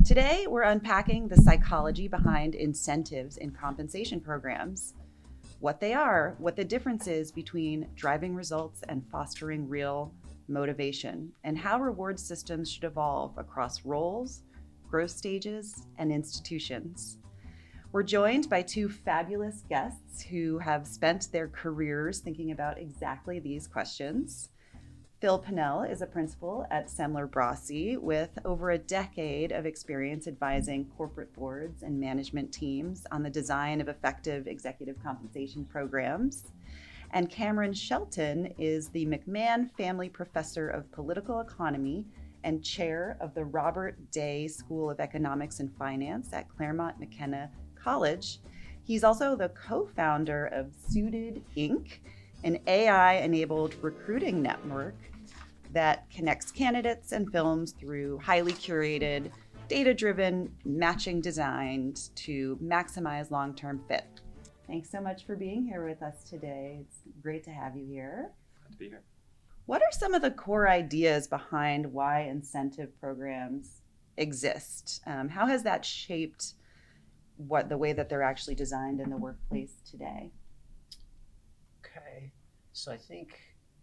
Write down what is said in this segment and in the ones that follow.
Today, we're unpacking the psychology behind incentives in compensation programs, what they are, what the difference is between driving results and fostering real motivation, and how reward systems should evolve across roles, growth stages, and institutions. We're joined by two fabulous guests who have spent their careers thinking about exactly these questions. Phil Pinnell is a principal at Semler Brossi with over a decade of experience advising corporate boards and management teams on the design of effective executive compensation programs. And Cameron Shelton is the McMahon Family Professor of Political Economy and chair of the Robert Day School of Economics and Finance at Claremont McKenna College. He's also the co-founder of Suited Inc., an AI-enabled recruiting network that connects candidates and films through highly curated, data-driven matching designed to maximize long-term fit. Thanks so much for being here with us today. It's great to have you here. Glad to be here. What are some of the core ideas behind why incentive programs exist? How has that shaped the way that they're actually designed in the workplace today? Okay, so I think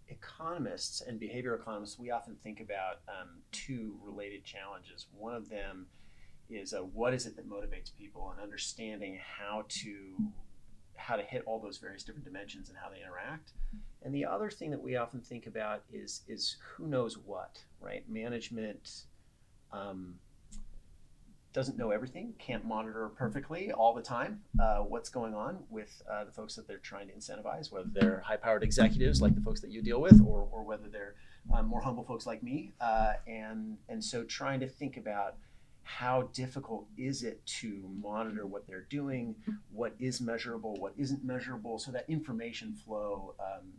economists and behavioral economists, we often think about two related challenges. One of them is what is it that motivates people, and understanding how to hit all those various different dimensions and how they interact. And the other thing that we often think about is who knows what, right? Management doesn't know everything, can't monitor perfectly all the time what's going on with the folks that they're trying to incentivize, whether they're high-powered executives like the folks that you deal with, or whether they're more humble folks like me. And so trying to think about how difficult is it to monitor what they're doing, what is measurable, what isn't measurable, so that information flow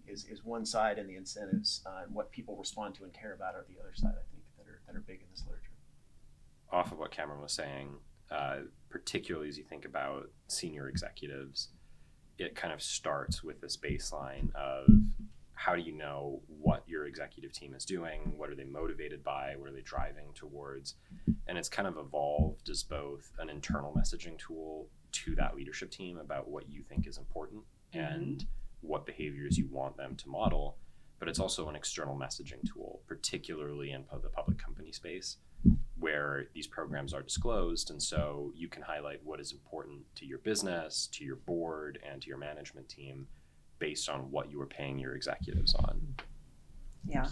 is one side, and the incentives and what people respond to and care about are the other side, I think, that are big in this literature. Off of what Cameron was saying, particularly as you think about senior executives, it kind of starts with this baseline of how do you know what your executive team is doing, what are they motivated by, what are they driving towards, and it's kind of evolved as both an internal messaging tool to that leadership team about what you think is important and what behaviors you want them to model, but it's also an external messaging tool, particularly in the public company space, where these programs are disclosed, and so you can highlight what is important to your business, to your board, and to your management team based on what you are paying your executives on. Yeah.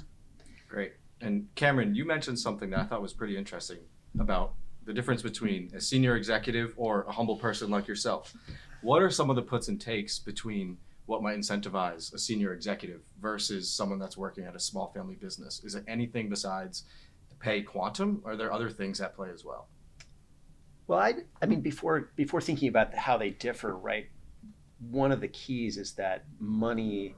Great. And Cameron, you mentioned something that I thought was pretty interesting about the difference between a senior executive or a humble person like yourself. What are some of the puts and takes between what might incentivize a senior executive versus someone that's working at a small family business? Is it anything besides pay quantum? Are there other things at play as well? Well, I mean, before thinking about how they differ, right? One of the keys is that money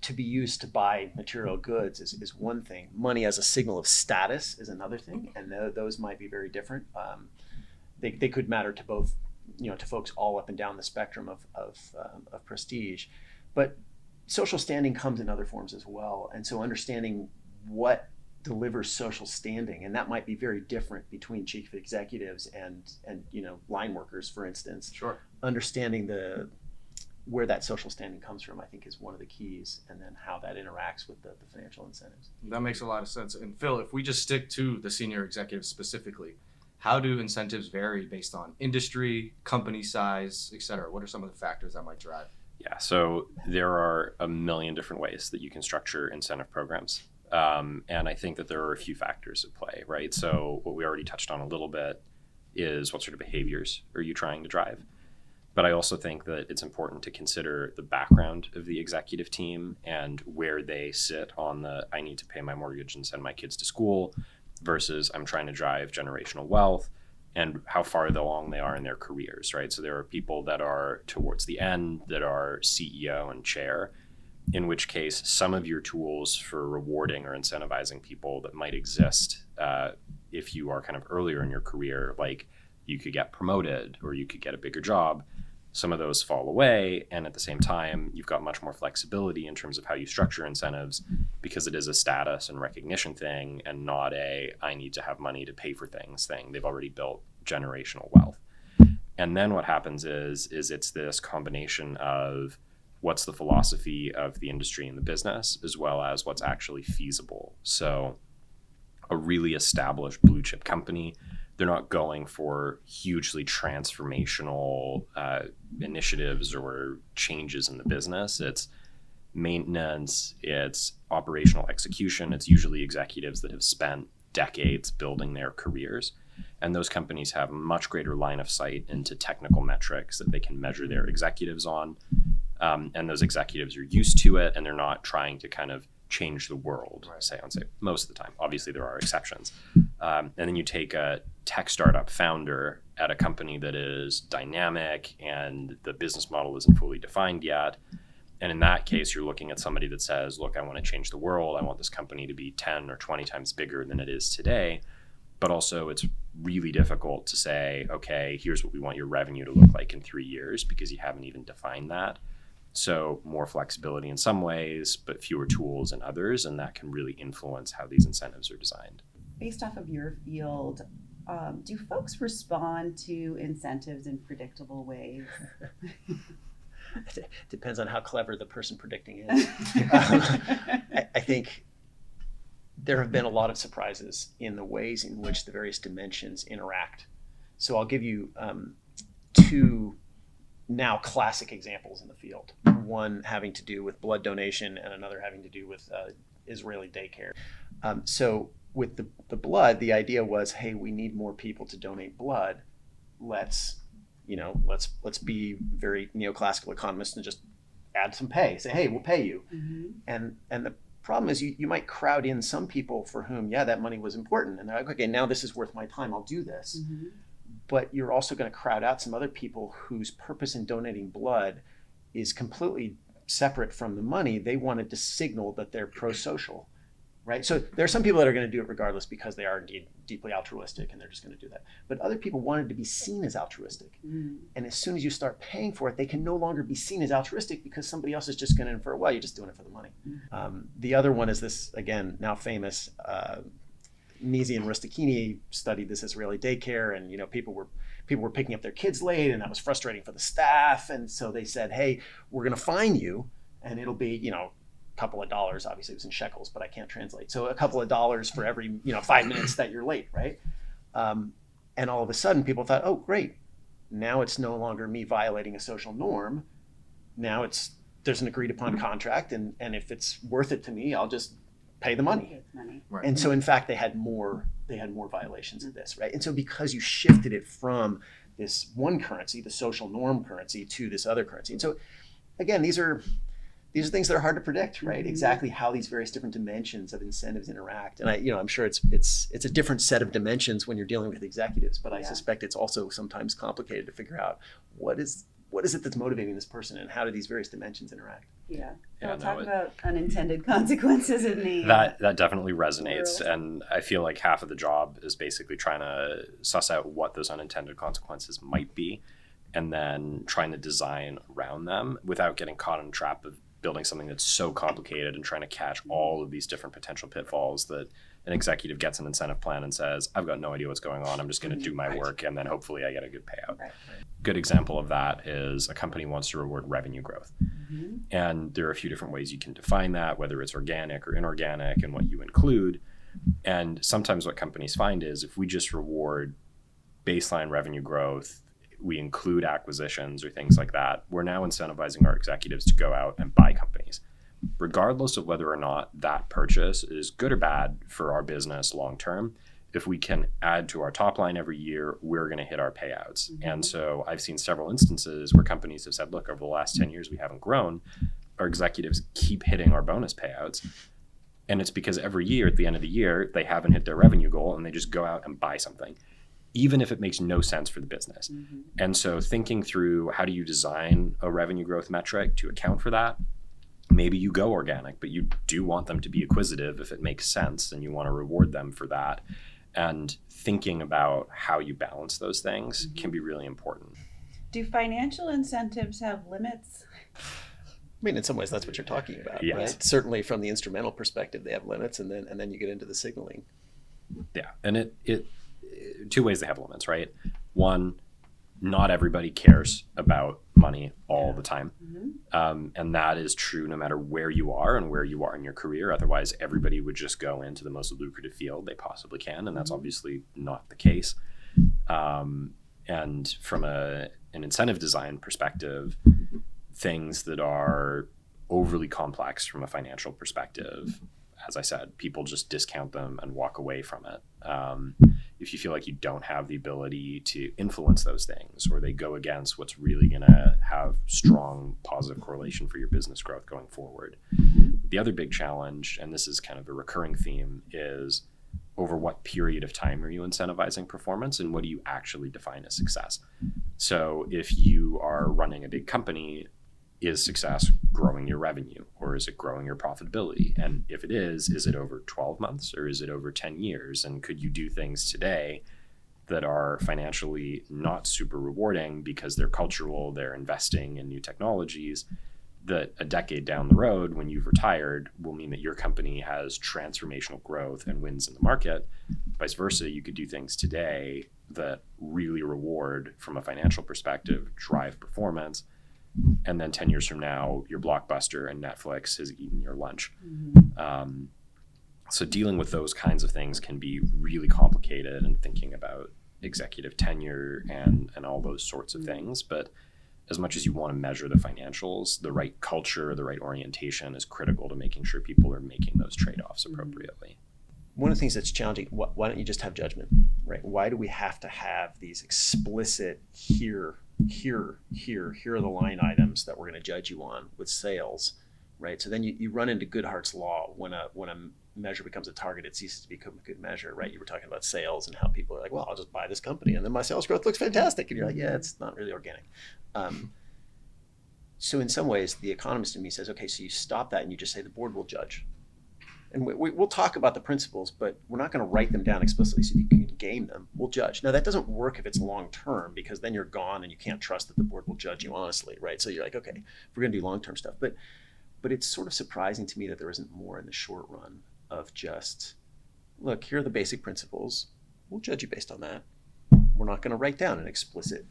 to be used to buy material goods is one thing. Money as a signal of status is another thing, and those might be very different. They could matter to both, to folks all up and down the spectrum of prestige, but social standing comes in other forms as well. And so understanding what delivers social standing, and that might be very different between chief executives and line workers, for instance. Sure. Understanding where that social standing comes from, I think, is one of the keys, and then how that interacts with the financial incentives. That makes a lot of sense. And Phil, if we just stick to the senior executives specifically, how do incentives vary based on industry, company size, et cetera? What are some of the factors that might drive? Yeah, so there are a million different ways that you can structure incentive programs. And I think that there are a few factors at play, right? So what we already touched on a little bit is what sort of behaviors are you trying to drive? But I also think that it's important to consider the background of the executive team and where they sit on the I need to pay my mortgage and send my kids to school versus I'm trying to drive generational wealth, and how far along they are in their careers, right? So there are people that are towards the end that are CEO and chair, in which case some of your tools for rewarding or incentivizing people that might exist if you are kind of earlier in your career, like you could get promoted or you could get a bigger job, some of those fall away. And at the same time, you've got much more flexibility in terms of how you structure incentives, because it is a status and recognition thing and not a I need to have money to pay for things thing. They've already built generational wealth. And then what happens is it's this combination of what's the philosophy of the industry and the business, as well as what's actually feasible. So a really established blue chip company, they're not going for hugely transformational initiatives or changes in the business. It's maintenance, it's operational execution. It's usually executives that have spent decades building their careers. And those companies have much greater line of sight into technical metrics that they can measure their executives on. And those executives are used to it, and they're not trying to kind of change the world, say most of the time. Obviously, there are exceptions. And then you take a tech startup founder at a company that is dynamic and the business model isn't fully defined yet. And in that case, you're looking at somebody that says, look, I want to change the world. I want this company to be 10 or 20 times bigger than it is today. But also it's really difficult to say, okay, here's what we want your revenue to look like in 3 years, because you haven't even defined that. So more flexibility in some ways, but fewer tools in others, and that can really influence how these incentives are designed. Based off of your field, do folks respond to incentives in predictable ways? Depends on how clever the person predicting is. I think there have been a lot of surprises in the ways in which the various dimensions interact. So I'll give you two now classic examples in the field. One having to do with blood donation and another having to do with Israeli daycare. So with the blood, the idea was, hey, we need more people to donate blood. Let's be very neoclassical economists and just add some pay. Say, hey, we'll pay you. Mm-hmm. And the problem is you might crowd in some people for whom, that money was important. And they're like, okay, now this is worth my time. I'll do this. Mm-hmm. But you're also going to crowd out some other people whose purpose in donating blood is completely separate from the money. They wanted to signal that they're pro-social, right? So there are some people that are going to do it regardless because they are indeed deeply altruistic and they're just going to do that. But other people wanted to be seen as altruistic. Mm. And as soon as you start paying for it, they can no longer be seen as altruistic because somebody else is just going to infer, well, you're just doing it for the money. Mm. The other one is this, again, now famous, Nisi and Rusticchini studied this Israeli daycare, and people were picking up their kids late, and that was frustrating for the staff. And so they said, hey, we're going to fine you, and it'll be a couple of dollars. Obviously it was in shekels, but I can't translate. So a couple of dollars for every 5 minutes that you're late, right? And all of a sudden people thought, oh great, now it's no longer me violating a social norm. Now there's an agreed upon contract, and if it's worth it to me, I'll just pay the money. Right. And so in fact they had more violations of this, right? And so because you shifted it from this one currency, the social norm currency, to this other currency. And so again, these are things that are hard to predict, right? Mm-hmm. Exactly how these various different dimensions of incentives interact. And I'm sure it's a different set of dimensions when you're dealing with executives, but I suspect it's also sometimes complicated to figure out what is it that's motivating this person, and how do these various dimensions interact? Talk about unintended consequences in the that definitely resonates, and I feel like half of the job is basically trying to suss out what those unintended consequences might be, and then trying to design around them without getting caught in the trap of building something that's so complicated and trying to catch all of these different potential pitfalls that an executive gets an incentive plan and says, I've got no idea what's going on. I'm just going to do my work, and then hopefully I get a good payout. Right. Good example of that is a company wants to reward revenue growth. Mm-hmm. And there are a few different ways you can define that, whether it's organic or inorganic and what you include. And sometimes what companies find is if we just reward baseline revenue growth, we include acquisitions or things like that, we're now incentivizing our executives to go out and buy companies, regardless of whether or not that purchase is good or bad for our business long term. If we can add to our top line every year, we're going to hit our payouts. Mm-hmm. And so I've seen several instances where companies have said, look, over the last 10 years, we haven't grown. Our executives keep hitting our bonus payouts. And it's because every year at the end of the year, they haven't hit their revenue goal and they just go out and buy something, even if it makes no sense for the business. Mm-hmm. And so thinking through how do you design a revenue growth metric to account for that? Maybe you go organic, but you do want them to be acquisitive if it makes sense, and you want to reward them for that. And thinking about how you balance those things can be really important. Do financial incentives have limits? I mean, in some ways, that's what you're talking about, Yes. right? Certainly, from the instrumental perspective, they have limits, and then you get into the signaling. Yeah, and it two ways they have limits, right? One, not everybody cares about money all the time, and that is true no matter where you are and where you are in your career. Otherwise, everybody would just go into the most lucrative field they possibly can, and that's obviously not the case. And from an incentive design perspective, things that are overly complex from a financial perspective, as I said, people just discount them and walk away from it. If you feel like you don't have the ability to influence those things, or they go against what's really going to have strong positive correlation for your business growth going forward. The other big challenge, and this is kind of a recurring theme, is over what period of time are you incentivizing performance, and what do you actually define as success? So if you are running a big company, is success growing your revenue, or is it growing your profitability? And if it is it over 12 months or is it over 10 years? And could you do things today that are financially not super rewarding because they're cultural, they're investing in new technologies, that a decade down the road, when you've retired, will mean that your company has transformational growth and wins in the market? Vice versa, you could do things today that really reward from a financial perspective, drive performance, and then 10 years from now, your Blockbuster and Netflix has eaten your lunch. So dealing with those kinds of things can be really complicated, and thinking about executive tenure and all those sorts of things. But as much as you want to measure the financials, the right culture, the right orientation is critical to making sure people are making those trade-offs appropriately. One of the things that's challenging, why don't you just have judgment, right? Why do we have to have these explicit here are the line items that we're going to judge you on with sales, right? So then you run into Goodhart's law. When a measure becomes a target, it ceases to become a good measure, right? You were talking about sales and how people are like, well, I'll just buy this company and then my sales growth looks fantastic. And you're like, yeah, it's not really organic. So in some ways, the economist in me says, okay, so you stop that and you just say the board will judge. And we'll talk about the principles, but we're not going to write them down explicitly so you can game them. We'll judge. Now, that doesn't work if it's long-term, because then you're gone and you can't trust that the board will judge you honestly, right? So you're like, okay, we're going to do long-term stuff. But it's sort of surprising to me that there isn't more in the short run of just, look, here are the basic principles. We'll judge you based on that. We're not going to write down an explicit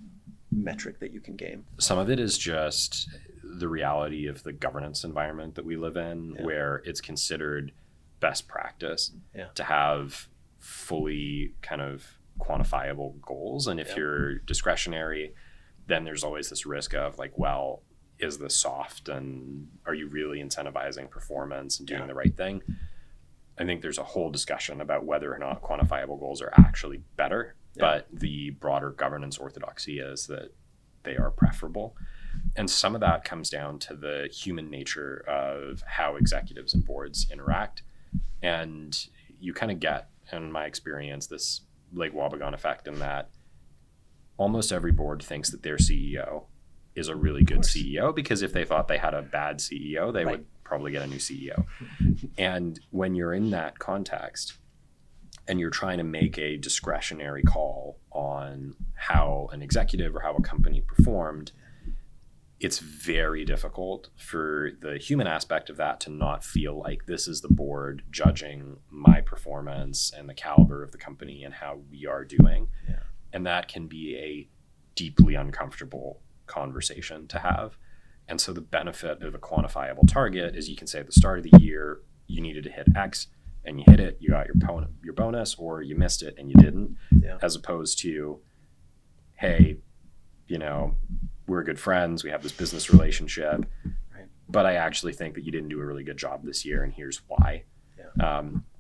metric that you can game. Some of it is just the reality of the governance environment that we live in, where it's considered best practice to have fully kind of quantifiable goals. And if you're discretionary, then there's always this risk of like, well, is this soft, and are you really incentivizing performance and doing the right thing? I think there's a whole discussion about whether or not quantifiable goals are actually better, but the broader governance orthodoxy is that they are preferable. And some of that comes down to the human nature of how executives and boards interact. And you kind of get, in my experience, this Lake Wobegon effect, in that almost every board thinks that their CEO is a really good CEO, because if they thought they had a bad CEO, they would probably get a new CEO. And when you're in that context and you're trying to make a discretionary call on how an executive or how a company performed, it's very difficult for the human aspect of that to not feel like this is the board judging my performance and the caliber of the company and how we are doing. And that can be a deeply uncomfortable conversation to have. And so the benefit of a quantifiable target is you can say at the start of the year, you needed to hit X, and you hit it, you got your bonus, or you missed it and you didn't, as opposed to, hey, we're good friends, we have this business relationship, but I actually think that you didn't do a really good job this year, and here's why.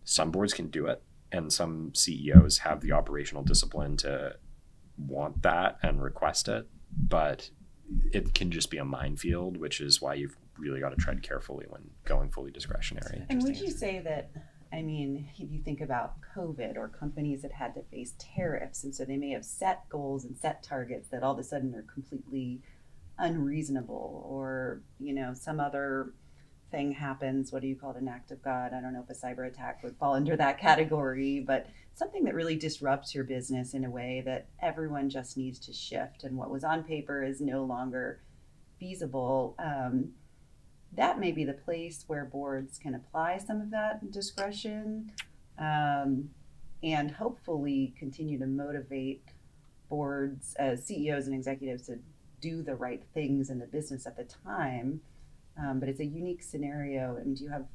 Some boards can do it, and some CEOs have the operational discipline to want that and request it, but it can just be a minefield, which is why you've really got to tread carefully when going fully discretionary. And would you say that, I mean, if you think about COVID or companies that had to face tariffs, and so they may have set goals and set targets that all of a sudden are completely unreasonable, or, some other thing happens, what do you call it, an act of God? I don't know if a cyber attack would fall under that category, but something that really disrupts your business in a way that everyone just needs to shift, and what was on paper is no longer feasible. That may be the place where boards can apply some of that discretion, and hopefully continue to motivate boards, CEOs and executives to do the right things in the business at the time. But it's a unique scenario. And do you have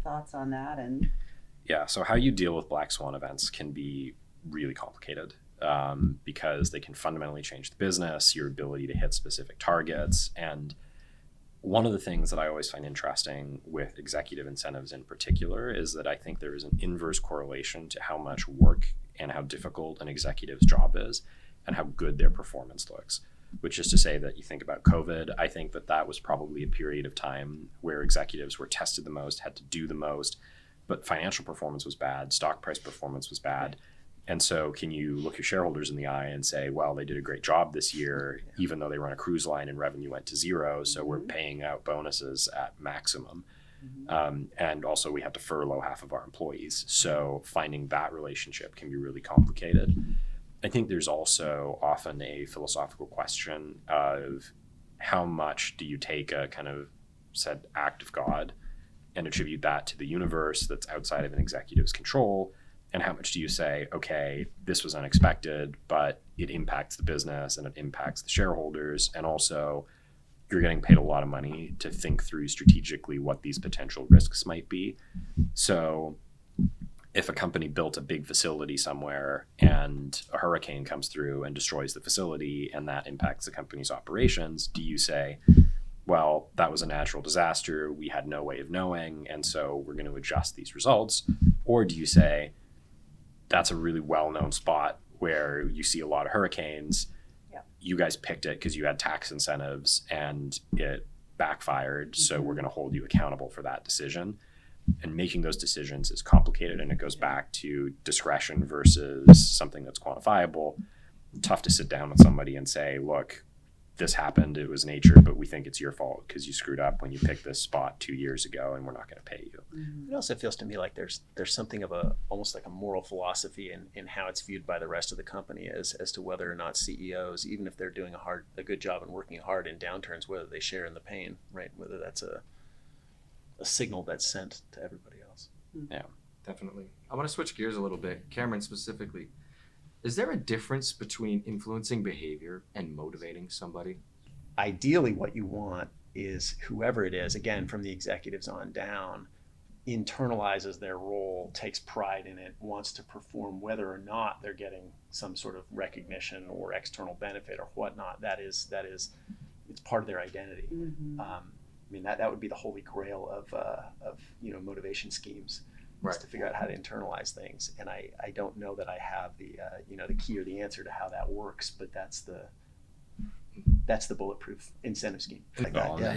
thoughts on that? And Yeah, so how you deal with black swan events can be really complicated, because they can fundamentally change the business, your ability to hit specific targets. And one of the things that I always find interesting with executive incentives in particular is that I think there is an inverse correlation to how much work and how difficult an executive's job is and how good their performance looks. Which is to say that you think about COVID, I think that that was probably a period of time where executives were tested the most, had to do the most, but financial performance was bad, stock price performance was bad. And so can you look your shareholders in the eye and say, well, they did a great job this year, even though they were on a cruise line and revenue went to zero, so we're paying out bonuses at maximum. And also we have to furlough half of our employees. So finding that relationship can be really complicated. I think there's also often a philosophical question of how much do you take a kind of said act of God and attribute that to the universe that's outside of an executive's control, and how much do you say, okay, this was unexpected, but it impacts the business and it impacts the shareholders, and also you're getting paid a lot of money to think through strategically what these potential risks might be. So if a company built a big facility somewhere and a hurricane comes through and destroys the facility and that impacts the company's operations, do you say, well, that was a natural disaster, we had no way of knowing, and so we're going to adjust these results? Or do you say, that's a really well-known spot where you see a lot of hurricanes, you guys picked it because you had tax incentives and it backfired, so we're going to hold you accountable for that decision? And making those decisions is complicated, and it goes back to discretion versus something that's quantifiable. Tough to sit down with somebody and say, look, this happened, it was nature, but we think it's your fault because you screwed up when you picked this spot 2 years ago and we're not going to pay you. It also feels to me like there's something of almost like a moral philosophy in how it's viewed by the rest of the company as to whether or not CEOs, even if they're doing a good job and working hard in downturns, whether they share in the pain, right? Whether that's a signal that's sent to everybody else. Yeah, Definitely. I want to switch gears a little bit. Cameron, specifically, is there a difference between influencing behavior and motivating somebody? Ideally, what you want is whoever it is, again, from the executives on down, internalizes their role, takes pride in it, wants to perform whether or not they're getting some sort of recognition or external benefit or whatnot. That is, it's part of their identity. I mean, that would be the holy grail of motivation schemes, is to figure out how to internalize things. And I don't know that I have the key or the answer to how that works, but that's the bulletproof incentive scheme.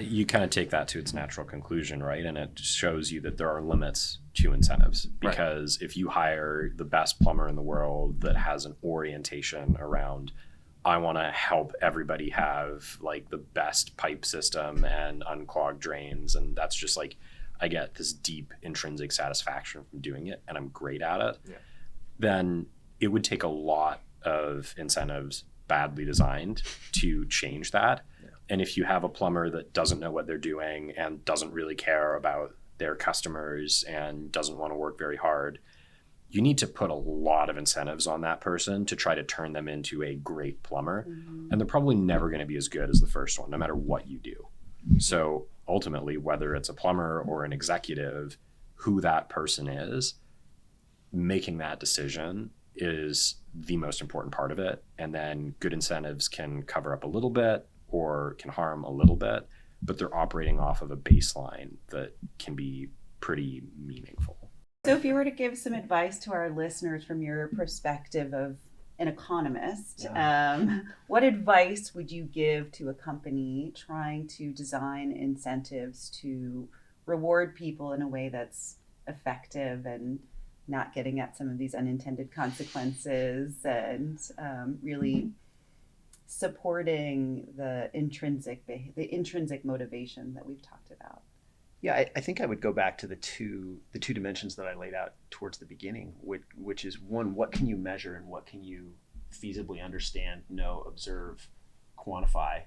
You kind of take that to its natural conclusion, right? And it shows you that there are limits to incentives, because if you hire the best plumber in the world that has an orientation around, I want to help everybody have like the best pipe system and unclogged drains, and that's just like, I get this deep intrinsic satisfaction from doing it and I'm great at it, then it would take a lot of incentives badly designed to change that. And if you have a plumber that doesn't know what they're doing and doesn't really care about their customers and doesn't want to work very hard, you need to put a lot of incentives on that person to try to turn them into a great plumber. And they're probably never going to be as good as the first one, no matter what you do. So ultimately, whether it's a plumber or an executive, who that person is, making that decision is the most important part of it. And then good incentives can cover up a little bit or can harm a little bit, but they're operating off of a baseline that can be pretty meaningful. So if you were to give some advice to our listeners from your perspective of an economist, what advice would you give to a company trying to design incentives to reward people in a way that's effective and not getting at some of these unintended consequences, and really supporting the intrinsic motivation that we've talked about? Yeah, I think I would go back to the two dimensions that I laid out towards the beginning, which is one, what can you measure and what can you feasibly understand, know, observe, quantify,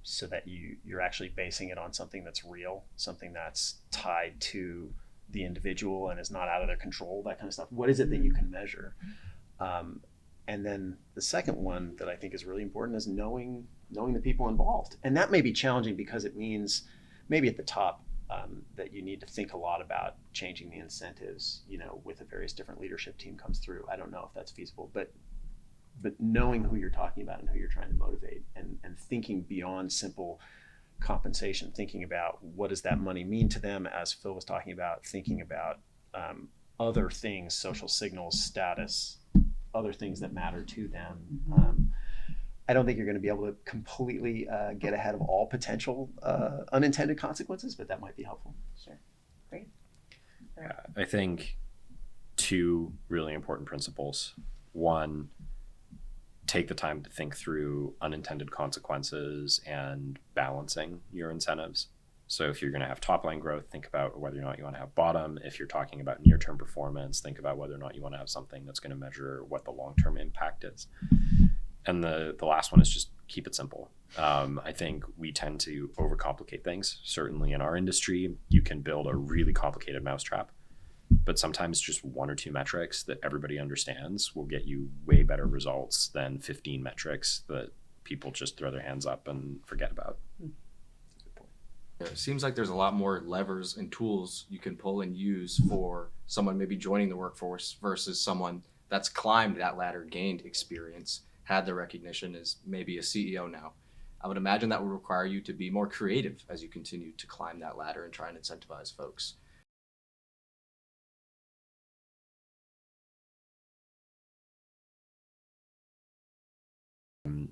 so that you're actually basing it on something that's real, something that's tied to the individual and is not out of their control, that kind of stuff. What is it that you can measure? And then the second one that I think is really important is knowing the people involved. And that may be challenging because it means maybe at the top that you need to think a lot about changing the incentives, with the various different leadership team comes through. I don't know if that's feasible, but knowing who you're talking about and who you're trying to motivate, and thinking beyond simple compensation, thinking about what does that money mean to them, as Phil was talking about, thinking about other things, social signals, status, other things that matter to them. I don't think you're going to be able to completely get ahead of all potential unintended consequences, but that might be helpful. Sure. Great. I think two really important principles. One, take the time to think through unintended consequences and balancing your incentives. So if you're going to have top line growth, think about whether or not you want to have bottom. If you're talking about near-term performance, think about whether or not you want to have something that's going to measure what the long-term impact is. And the last one is just keep it simple. I think we tend to overcomplicate things. Certainly in our industry, you can build a really complicated mousetrap, but sometimes just one or two metrics that everybody understands will get you way better results than 15 metrics that people just throw their hands up and forget about. Yeah, it seems like there's a lot more levers and tools you can pull and use for someone maybe joining the workforce versus someone that's climbed that ladder, gained experience, had the recognition as maybe a CEO now. I would imagine that would require you to be more creative as you continue to climb that ladder and try and incentivize folks.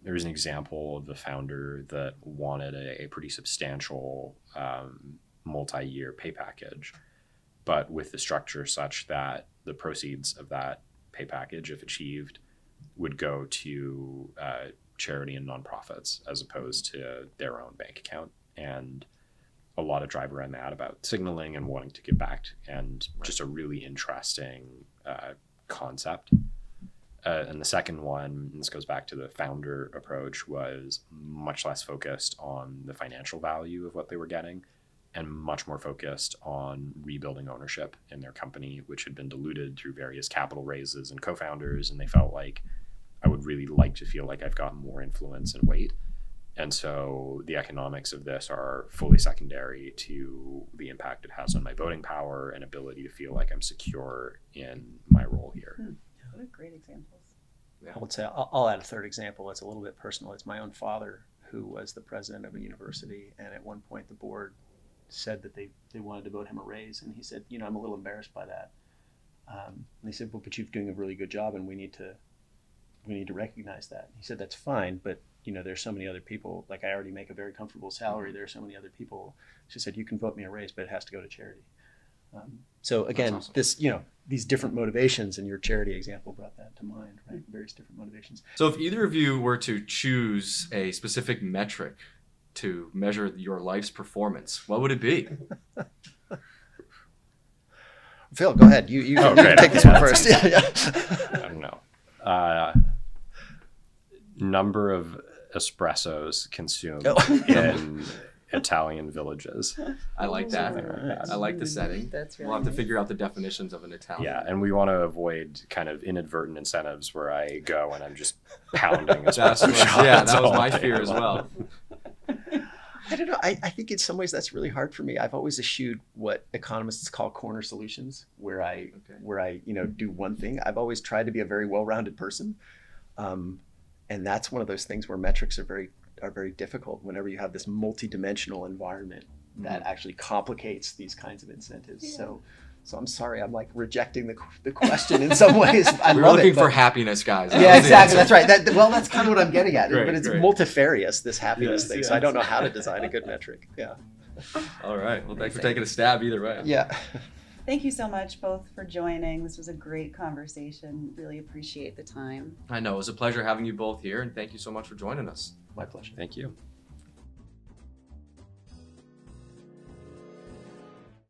There was an example of the founder that wanted a pretty substantial multi-year pay package, but with the structure such that the proceeds of that pay package, if achieved, would go to charity and nonprofits as opposed to their own bank account. And a lot of drive around that about signaling and wanting to give back, and just a really interesting concept. And the second one, and this goes back to the founder approach, was much less focused on the financial value of what they were getting and much more focused on rebuilding ownership in their company, which had been diluted through various capital raises and co-founders. And they felt like, I would really like to feel like I've got more influence and weight. And so the economics of this are fully secondary to the impact it has on my voting power and ability to feel like I'm secure in my role here. What a great examples. I would say I'll add a third example. It's a little bit personal. It's my own father, who was the president of a university, and at one point the board said that they wanted to vote him a raise, and he said, I'm a little embarrassed by that. And they said, well, but you're doing a really good job, and we need to recognize that. He said, that's fine, but there's so many other people. Like, I already make a very comfortable salary. There are so many other people. She said, you can vote me a raise, but it has to go to charity. So again, awesome. this, these different motivations, and your charity example brought that to mind, right? Various different motivations. So if either of you were to choose a specific metric to measure your life's performance, what would it be? Phil, go ahead. You great. take this Yeah, one first. Yeah. I don't know. Number of espressos consumed in Italian villages. I like that. Alright. I like the setting. That's really We'll have to nice. figure out the definitions of an Italian. Yeah, and we want to avoid kind of inadvertent incentives where I go and I'm just pounding That's espresso what, shots. yeah, that was all my day fear as long. well. I don't know. I think in some ways that's really hard for me. I've always eschewed what economists call corner solutions, where I do one thing. I've always tried to be a very well-rounded person, and that's one of those things where metrics are very difficult. Whenever you have this multi-dimensional environment that actually complicates these kinds of incentives. Yeah. So I'm sorry. I'm like rejecting the question in some ways. I We were love looking it, for but- happiness, guys. That Yeah, was the exactly. answer. That's right. Well, that's kind of what I'm getting at. Great, but it's great. multifarious, this happiness Yes, thing. yes. So I don't know how to design a good metric. Yeah. All right. Well, thanks for taking a stab either way. Yeah. Thank you so much both for joining. This was a great conversation. Really appreciate the time. I know. It was a pleasure having you both here, and thank you so much for joining us. My pleasure. Thank you.